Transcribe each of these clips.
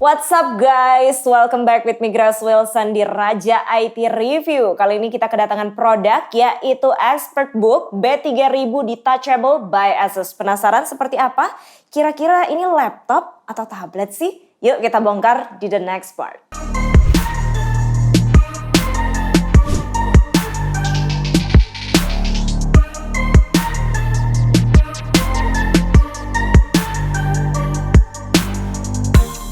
What's up guys, welcome back with me Grace Wilson di Raja IT Review. Kali ini kita kedatangan produk yaitu ExpertBook B3000 Detachable by Asus. Penasaran seperti apa? Kira-kira ini laptop atau tablet sih? Yuk kita bongkar di the next part.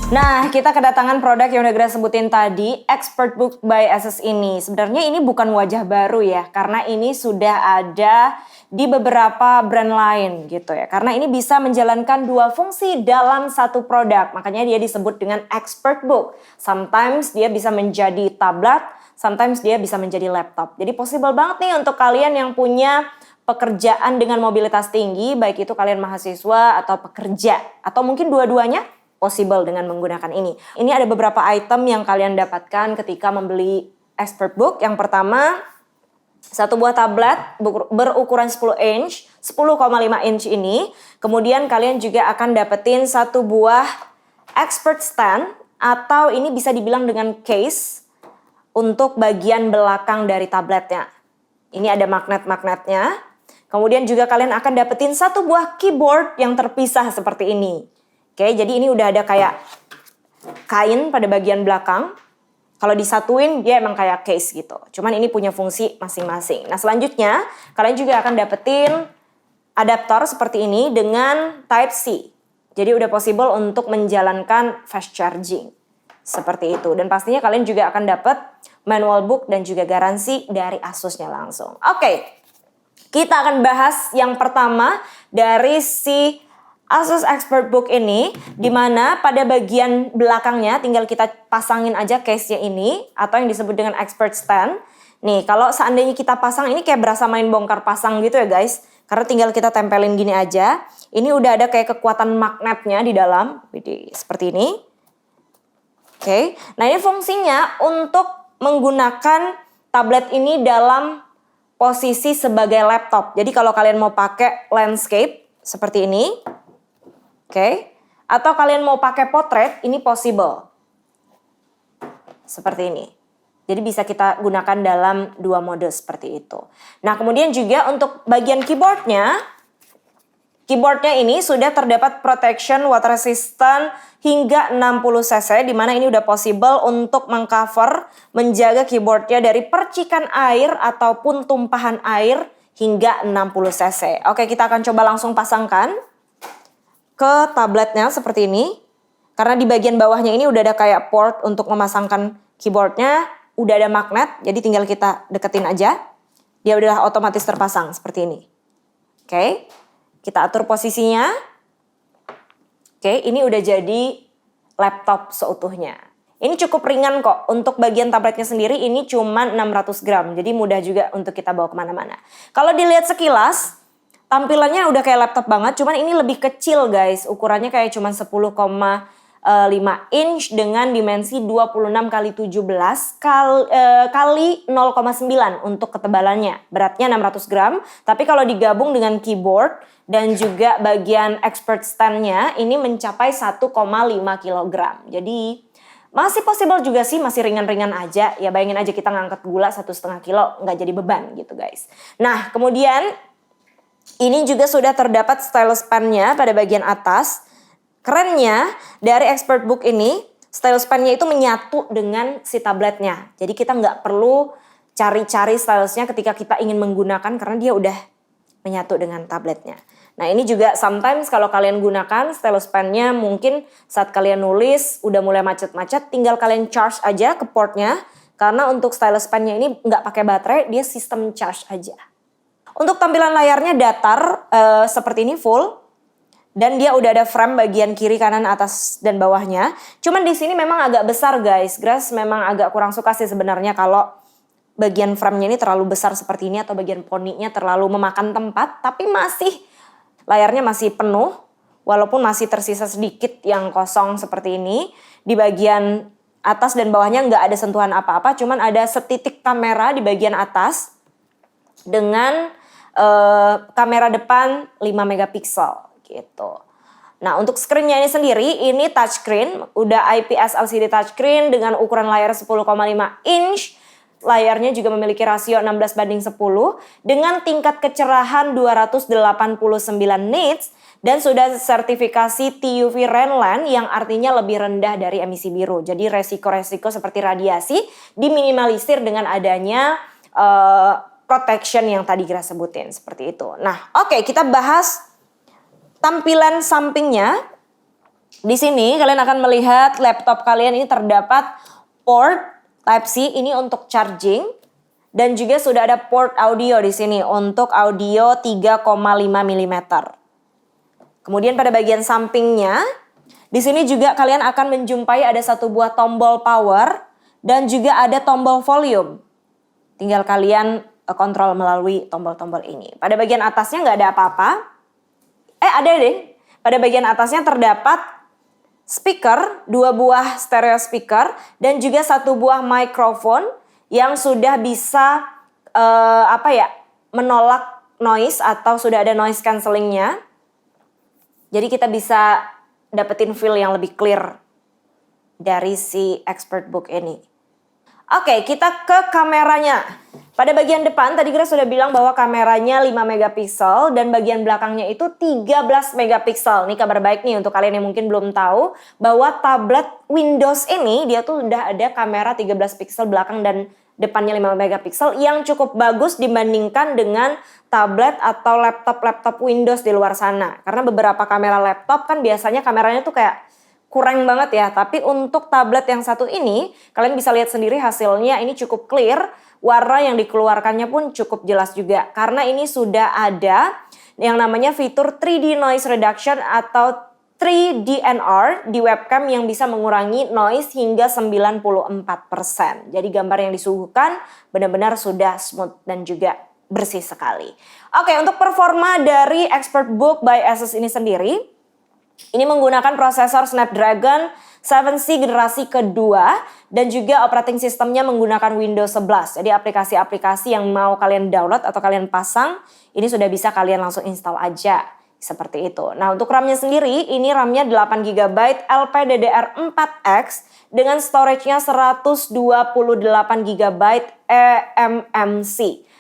Nah, kita kedatangan produk yang udah Grace sebutin tadi, ExpertBook by Asus ini. Sebenarnya ini bukan wajah baru ya, karena ini sudah ada di beberapa brand lain gitu ya. Karena ini bisa menjalankan dua fungsi dalam satu produk, makanya dia disebut dengan ExpertBook. Sometimes dia bisa menjadi tablet, sometimes dia bisa menjadi laptop. Jadi possible banget nih untuk kalian yang punya pekerjaan dengan mobilitas tinggi, baik itu kalian mahasiswa atau pekerja, atau mungkin dua-duanya, possible dengan menggunakan ini. Ini ada beberapa item yang kalian dapatkan ketika membeli ExpertBook. Yang pertama, satu buah tablet berukuran 10 inch, 10,5 inch ini. Kemudian kalian juga akan dapetin satu buah Expert Stand, atau ini bisa dibilang dengan case untuk bagian belakang dari tabletnya. Ini ada magnet-magnetnya. Kemudian juga kalian akan dapetin satu buah keyboard yang terpisah seperti ini. Oke, jadi ini udah ada kayak kain pada bagian belakang. Kalau disatuin dia emang kayak case gitu. Cuman ini punya fungsi masing-masing. Nah selanjutnya kalian juga akan dapetin adaptor seperti ini dengan Type-C. Jadi udah possible untuk menjalankan fast charging. Seperti itu. Dan pastinya kalian juga akan dapet manual book dan juga garansi dari Asusnya langsung. Oke, kita akan bahas yang pertama dari si Asus ExpertBook ini, dimana pada bagian belakangnya tinggal kita pasangin aja case-nya ini, atau yang disebut dengan Expert Stand. Nih, kalau seandainya kita pasang, ini kayak berasa main bongkar pasang gitu ya guys. Karena tinggal kita tempelin gini aja. Ini udah ada kayak kekuatan magnetnya di dalam, seperti ini. Oke, nah ini fungsinya untuk menggunakan tablet ini dalam posisi sebagai laptop. Jadi kalau kalian mau pakai landscape, seperti ini. Oke, atau kalian mau pakai potret, ini possible. Seperti ini. Jadi bisa kita gunakan dalam dua mode seperti itu. Nah kemudian juga untuk bagian keyboardnya ini sudah terdapat protection water resistant hingga 60 cc, dimana ini udah possible untuk mengcover, menjaga keyboardnya dari percikan air ataupun tumpahan air hingga 60 cc. Oke, kita akan coba langsung pasangkan ke tabletnya seperti ini. Karena di bagian bawahnya ini udah ada kayak port untuk memasangkan keyboardnya. Udah ada magnet, jadi tinggal kita deketin aja. Dia udah otomatis terpasang seperti ini. Oke, kita atur posisinya. Oke, ini udah jadi laptop seutuhnya. Ini cukup ringan kok. Untuk bagian tabletnya sendiri ini cuma 600 gram. Jadi mudah juga untuk kita bawa kemana-mana. Kalau dilihat sekilas, tampilannya udah kayak laptop banget, cuman ini lebih kecil guys. Ukurannya kayak cuman 10,5 inch dengan dimensi 26 x 17 kali 0,9 untuk ketebalannya. Beratnya 600 gram, tapi kalau digabung dengan keyboard dan juga bagian expert stand-nya ini mencapai 1,5 kg. Jadi masih possible juga sih, masih ringan-ringan aja. Ya bayangin aja kita ngangkat gula 1,5 kilo, nggak jadi beban gitu guys. Nah kemudian ini juga sudah terdapat stylus pen-nya pada bagian atas. Kerennya dari ExpertBook ini, stylus pen-nya itu menyatu dengan si tabletnya. Jadi kita nggak perlu cari-cari stylusnya ketika kita ingin menggunakan karena dia udah menyatu dengan tabletnya. Nah ini juga sometimes kalau kalian gunakan stylus pen-nya mungkin saat kalian nulis udah mulai macet-macet, tinggal kalian charge aja ke portnya. Karena untuk stylus pen-nya ini nggak pakai baterai, dia sistem charge aja. Untuk tampilan layarnya datar seperti ini full. Dan dia udah ada frame bagian kiri, kanan, atas, dan bawahnya. Cuman di sini memang agak besar guys. Grace memang agak kurang suka sih sebenarnya kalau bagian frame-nya ini terlalu besar seperti ini. Atau bagian poninya terlalu memakan tempat. Tapi layarnya masih penuh. Walaupun masih tersisa sedikit yang kosong seperti ini. Di bagian atas dan bawahnya nggak ada sentuhan apa-apa. Cuman ada setitik kamera di bagian atas. Dengan kamera depan 5 megapiksel gitu. Nah, untuk screen-nya ini sendiri, ini touchscreen, udah IPS LCD touchscreen dengan ukuran layar 10,5 inch. Layarnya juga memiliki rasio 16:10 dengan tingkat kecerahan 289 nits dan sudah sertifikasi TUV Rainland yang artinya lebih rendah dari emisi biru. Jadi resiko-resiko seperti radiasi diminimalisir dengan adanya protection yang tadi kita sebutin seperti itu. Nah, oke, kita bahas tampilan sampingnya. Di sini kalian akan melihat laptop kalian ini terdapat port Type-C ini untuk charging dan juga sudah ada port audio di sini untuk audio 3,5 mm. Kemudian pada bagian sampingnya, di sini juga kalian akan menjumpai ada satu buah tombol power dan juga ada tombol volume. Tinggal kalian kontrol melalui tombol-tombol ini. Pada bagian atasnya nggak ada apa-apa. Ada deh. Pada bagian atasnya terdapat speaker, 2 buah stereo speaker dan juga 1 buah mikrofon yang sudah bisa menolak noise atau sudah ada noise cancellingnya. Jadi kita bisa dapetin feel yang lebih clear dari si ExpertBook ini. Oke, kita ke kameranya. Pada bagian depan tadi kita sudah bilang bahwa kameranya 5 megapiksel dan bagian belakangnya itu 13 megapiksel. Ini kabar baik nih untuk kalian yang mungkin belum tahu bahwa tablet Windows ini dia tuh udah ada kamera 13 piksel belakang dan depannya 5 megapiksel yang cukup bagus dibandingkan dengan tablet atau laptop-laptop Windows di luar sana. Karena beberapa kamera laptop kan biasanya kameranya tuh kayak kurang banget ya, tapi untuk tablet yang satu ini, kalian bisa lihat sendiri hasilnya ini cukup clear, warna yang dikeluarkannya pun cukup jelas juga. Karena ini sudah ada yang namanya fitur 3D Noise Reduction atau 3DNR di webcam yang bisa mengurangi noise hingga 94%. Jadi gambar yang disuguhkan benar-benar sudah smooth dan juga bersih sekali. Oke, untuk performa dari ExpertBook by Asus ini sendiri, ini menggunakan prosesor Snapdragon 7C generasi kedua dan juga operating sistemnya menggunakan Windows 11. Jadi aplikasi-aplikasi yang mau kalian download atau kalian pasang, ini sudah bisa kalian langsung install aja. Seperti itu. Nah, untuk RAM-nya sendiri, ini RAM-nya 8GB LPDDR4X dengan storage-nya 128GB eMMC.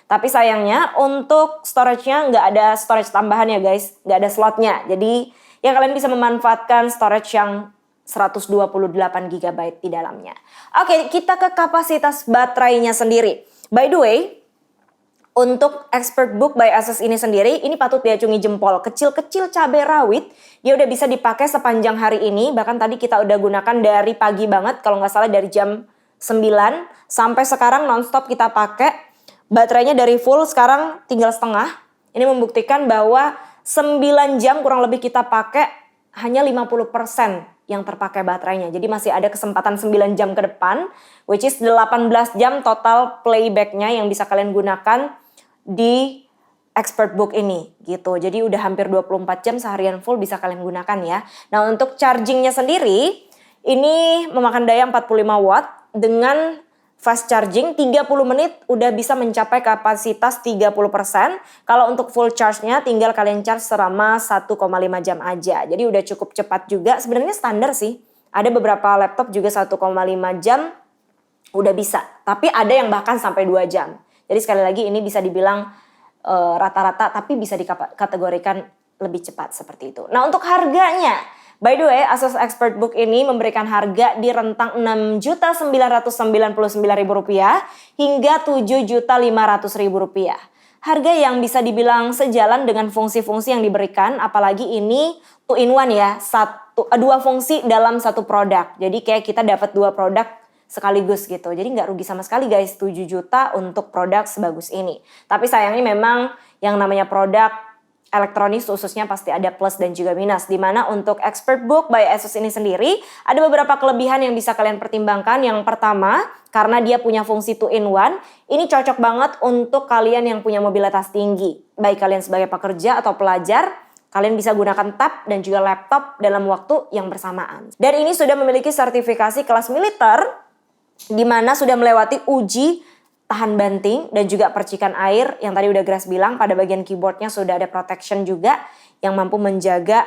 Tapi sayangnya untuk storage-nya nggak ada storage tambahan ya guys, nggak ada slotnya. Jadi ya kalian bisa memanfaatkan storage yang 128GB di dalamnya. Oke, kita ke kapasitas baterainya sendiri. By the way, untuk ExpertBook by Asus ini sendiri, ini patut diacungi jempol. Kecil-kecil cabai rawit, dia udah bisa dipakai sepanjang hari ini. Bahkan tadi kita udah gunakan dari pagi banget, kalau nggak salah dari jam 9 sampai sekarang nonstop kita pakai. Baterainya dari full sekarang tinggal setengah. Ini membuktikan bahwa 9 jam kurang lebih kita pakai hanya 50% yang terpakai baterainya. Jadi masih ada kesempatan 9 jam ke depan, which is 18 jam total playbacknya yang bisa kalian gunakan di ExpertBook ini gitu. Jadi udah hampir 24 jam seharian full bisa kalian gunakan ya. Nah, untuk chargingnya sendiri ini memakan daya 45 watt dengan fast charging 30 menit udah bisa mencapai kapasitas 30%. Kalau untuk full charge-nya tinggal kalian charge selama 1,5 jam aja. Jadi udah cukup cepat juga. Sebenarnya standar sih. Ada beberapa laptop juga 1,5 jam udah bisa. Tapi ada yang bahkan sampai 2 jam. Jadi sekali lagi ini bisa dibilang rata-rata tapi bisa dikategorikan lebih cepat seperti itu. Nah, untuk harganya, by the way, Asus ExpertBook ini memberikan harga di rentang Rp6.999.000 hingga Rp7.500.000. Harga yang bisa dibilang sejalan dengan fungsi-fungsi yang diberikan, apalagi ini 2-in-1 ya, dua fungsi dalam satu produk. Jadi kayak kita dapat 2 produk sekaligus gitu. Jadi nggak rugi sama sekali guys, 7 juta untuk produk sebagus ini. Tapi sayangnya memang yang namanya produk elektronik khususnya pasti ada plus dan juga minus. Dimana untuk ExpertBook by Asus ini sendiri ada beberapa kelebihan yang bisa kalian pertimbangkan. Yang pertama, karena dia punya fungsi 2-in-1, ini cocok banget untuk kalian yang punya mobilitas tinggi. Baik kalian sebagai pekerja atau pelajar, kalian bisa gunakan tab dan juga laptop dalam waktu yang bersamaan. Dan ini sudah memiliki sertifikasi kelas militer, di mana sudah melewati uji tahan banting dan juga percikan air yang tadi udah Grace bilang. Pada bagian keyboardnya sudah ada protection juga yang mampu menjaga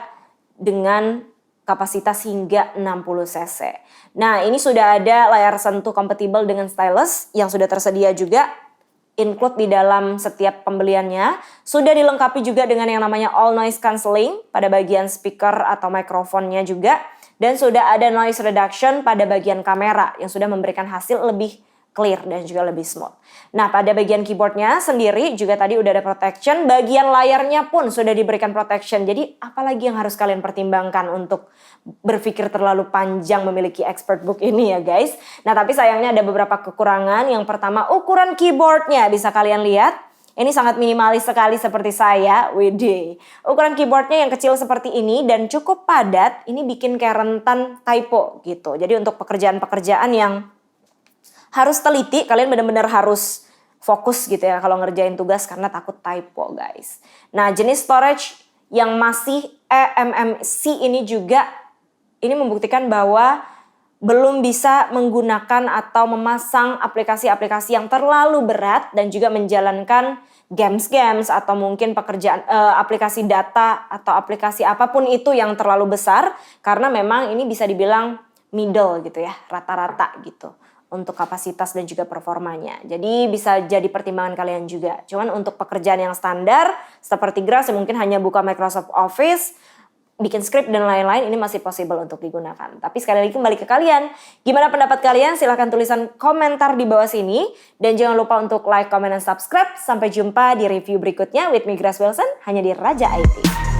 dengan kapasitas hingga 60 cc. Nah, ini sudah ada layar sentuh kompatibel dengan stylus yang sudah tersedia juga, include di dalam setiap pembeliannya. Sudah dilengkapi juga dengan yang namanya all noise cancelling pada bagian speaker atau mikrofonnya juga. Dan sudah ada noise reduction pada bagian kamera yang sudah memberikan hasil lebih clear dan juga lebih smooth. Nah, pada bagian keyboardnya sendiri juga tadi udah ada protection. Bagian layarnya pun sudah diberikan protection. Jadi apalagi yang harus kalian pertimbangkan untuk berpikir terlalu panjang memiliki ExpertBook ini ya guys. Nah, tapi sayangnya ada beberapa kekurangan. Yang pertama, ukuran keyboardnya bisa kalian lihat. Ini sangat minimalis sekali seperti saya. Widih. Ukuran keyboardnya yang kecil seperti ini dan cukup padat. Ini bikin kayak rentan typo gitu. Jadi untuk pekerjaan-pekerjaan yang harus teliti, kalian benar-benar harus fokus gitu ya kalau ngerjain tugas karena takut typo guys. Nah, jenis storage yang masih eMMC ini juga ini membuktikan bahwa belum bisa menggunakan atau memasang aplikasi-aplikasi yang terlalu berat dan juga menjalankan games-games atau mungkin pekerjaan aplikasi data atau aplikasi apapun itu yang terlalu besar karena memang ini bisa dibilang middle gitu ya, rata-rata gitu untuk kapasitas dan juga performanya. Jadi bisa jadi pertimbangan kalian juga. Cuman untuk pekerjaan yang standar seperti Grace mungkin hanya buka Microsoft Office, bikin script dan lain-lain ini masih possible untuk digunakan. Tapi sekali lagi kembali ke kalian. Gimana pendapat kalian? Silahkan tulisan komentar di bawah sini. Dan jangan lupa untuk like, comment, dan subscribe. Sampai jumpa di review berikutnya with me Grace Wilson hanya di Raja IT.